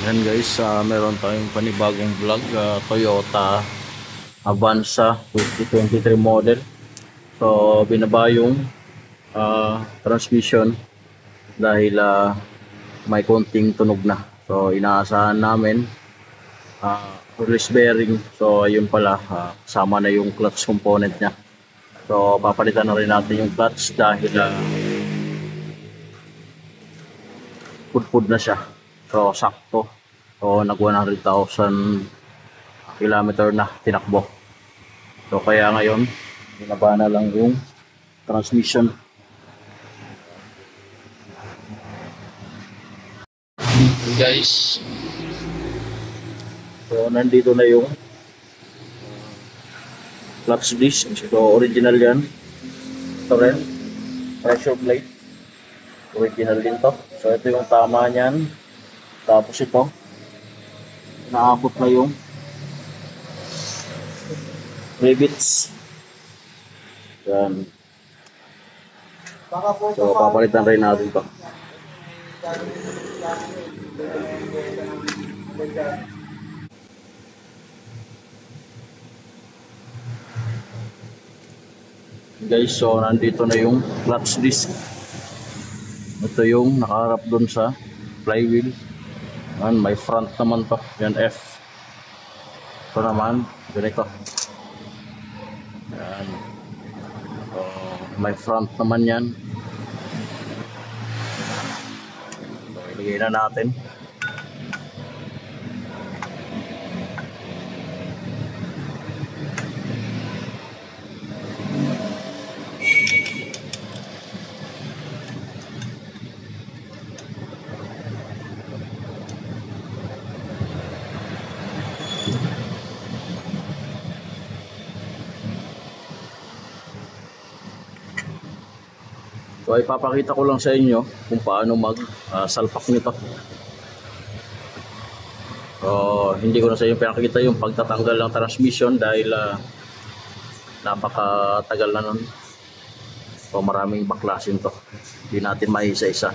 Yan guys, meron tayong panibagong vlog, Toyota Avanza 2023 model. So binaba yung transmission dahil may konting tunog na. So inaasahan namin release bearing. So ayun pala, kasama na yung clutch component nya. So papalitan na rin natin yung clutch dahil pudpud na siya. So sakto. So nag 100,000 kilometer na tinakbo. So kaya ngayon binaba na lang yung transmission. Guys, so nandito na yung clutch disc. So original yan. Ito rin, pressure plate, original din to. So ito yung tama niyan. Tapos ito, naabot na yung rivets. Yan. So papalitan rin natin to. Guys, so nandito na yung clutch disc. Ito yung nakaharap dun sa flywheel. Yan, may front naman to. Yan, F. Ito naman, ganito. Yan. So, may front naman yan. So, ilagay na natin. So ipapakita ko lang sa inyo kung paano salpak nito. So hindi ko na sa inyo pinakita yung pagtatanggal ng transmission dahil napakatagal na nun. So maraming baklasin to. Hindi natin maisa-isa.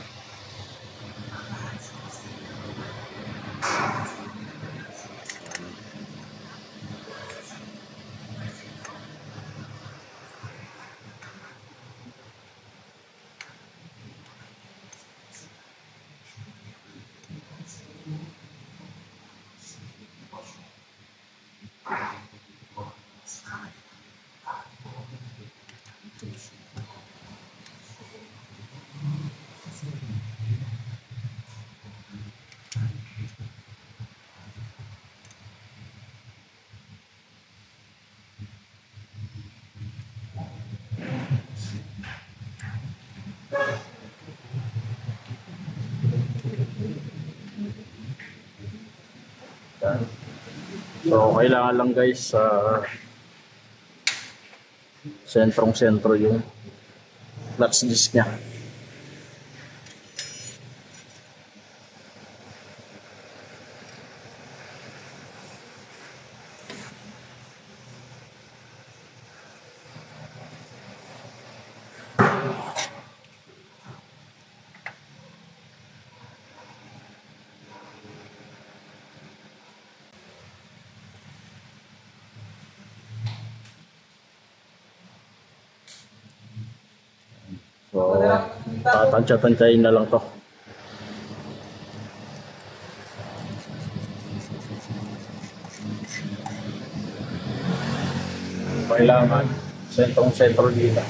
So kailangan lang guys sentrong-sentro yung clutch disc nya. So, tatansya-tansyahin na lang to. Kailangan sentrong-sentro dito.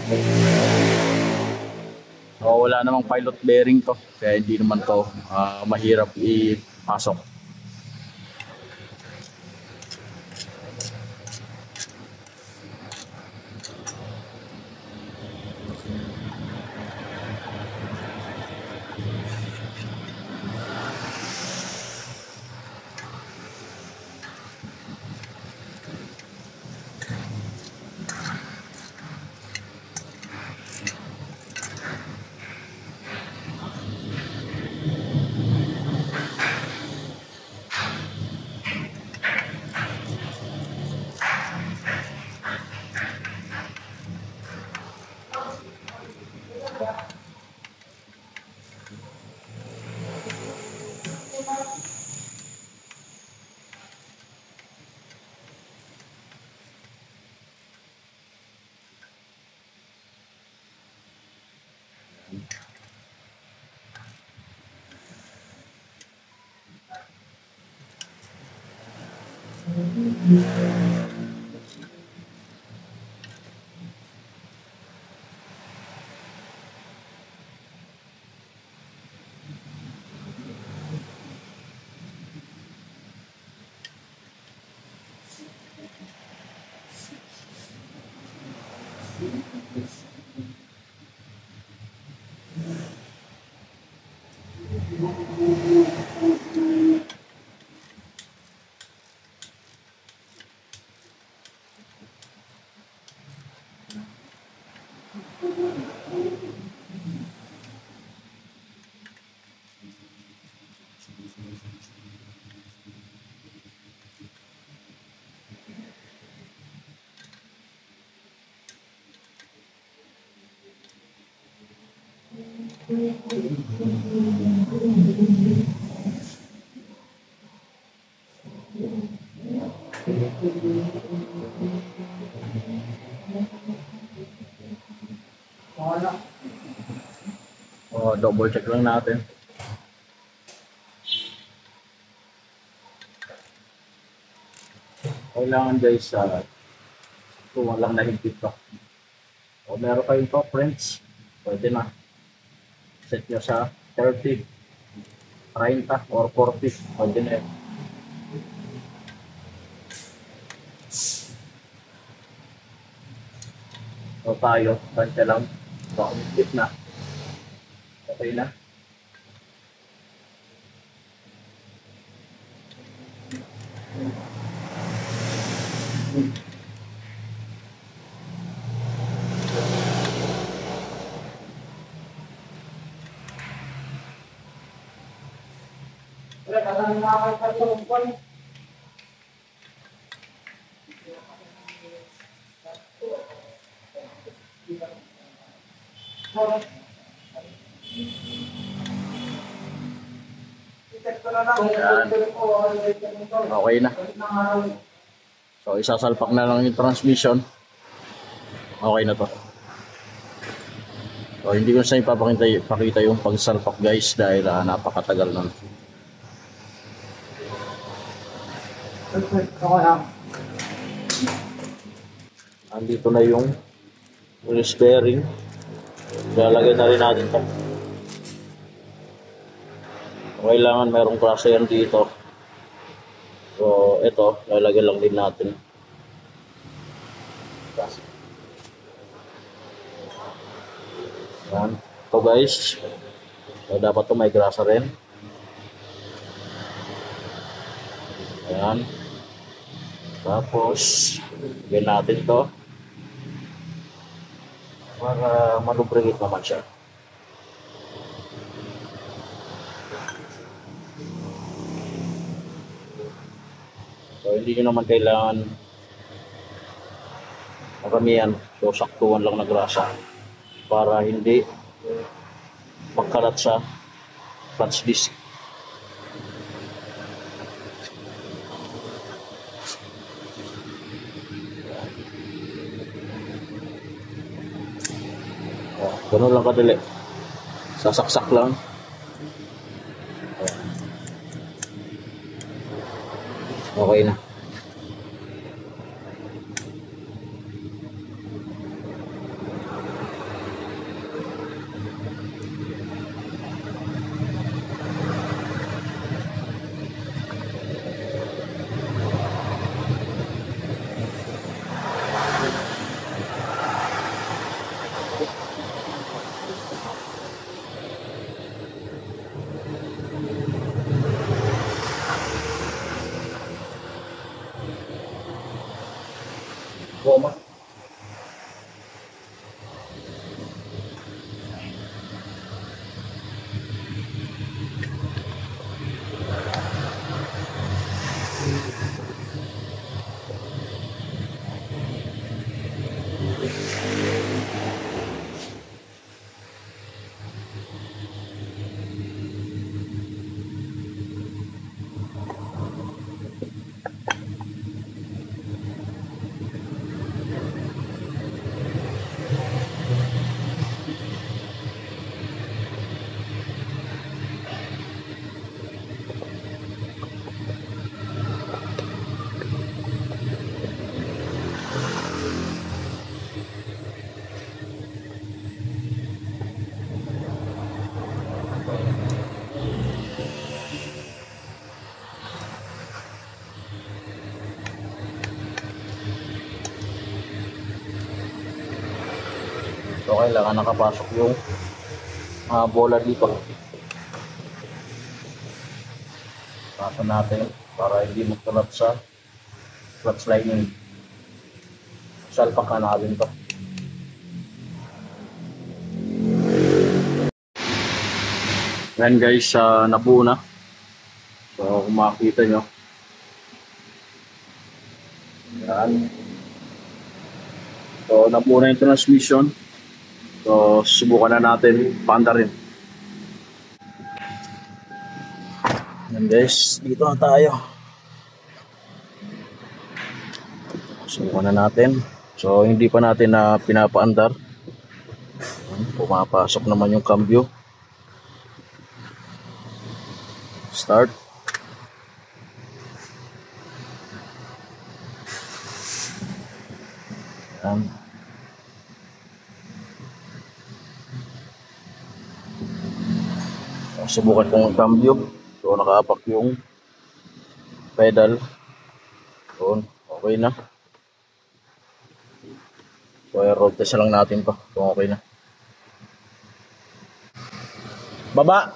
So, wala namang pilot bearing to. Kaya hindi naman to mahirap ipasok. Double check lang natin. Kailangan guys, kung walang nahigpit pa. O meron kayong top friends, pwede na. Set nyo sa 30, 30 or 40, pwede na yun. So tayo, tansya lang. So, higpit na. Okay na. Yan. Okay na. So isasalpak na lang yung transmission. Okay na to. So hindi ko sa inyo pakita yung pagsalpak guys dahil napakatagal na. Andito na yung release bearing. Lalagay na rin natin ito. Kailangan mayroong klase yan dito. So ito, lalagay lang din natin. Yan. Ito guys. So dapat ito may grasa rin. Ayan. Tapos, lagyan natin ito. Para malubricate naman siya. So hindi nyo naman kailangan maramihan. So saktuhan lang na grasa para hindi magkalat sa clutch disc. Ganun lang kadali. Sasaksak lang. Okay na. Goma. So kailangan nakapasok yung bola dito. Pasok natin para hindi magkalat sa clutch lining. Salpak na natin to. Yan guys, nabuo na. So kung makikita nyo, yan. So nabuo na yung transmission. So subukan na natin paanda rin. Yan guys, dito na tayo. Subukan na natin. So hindi pa natin na pinapaandar. Pumapasok naman yung cambio. Start. Yan. Subukan kong ang cambio. So nakaapak yung pedal. So okay na. So road test lang natin pa kung okay na. Baba.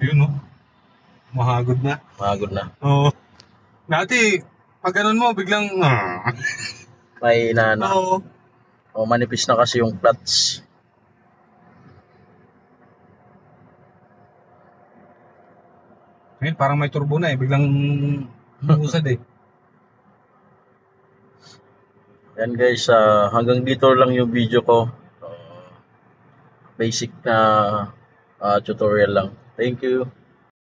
Yun, no? Mahagod na. Mahagod na. Oo. Dati, pag ganun mo, biglang, May inaano. Oo. O manipis na kasi yung clutch. Ngayon, parang may turbo na eh. Biglang usad eh. Yan guys, hanggang dito lang yung video ko. Basic na tutorial lang. Thank you.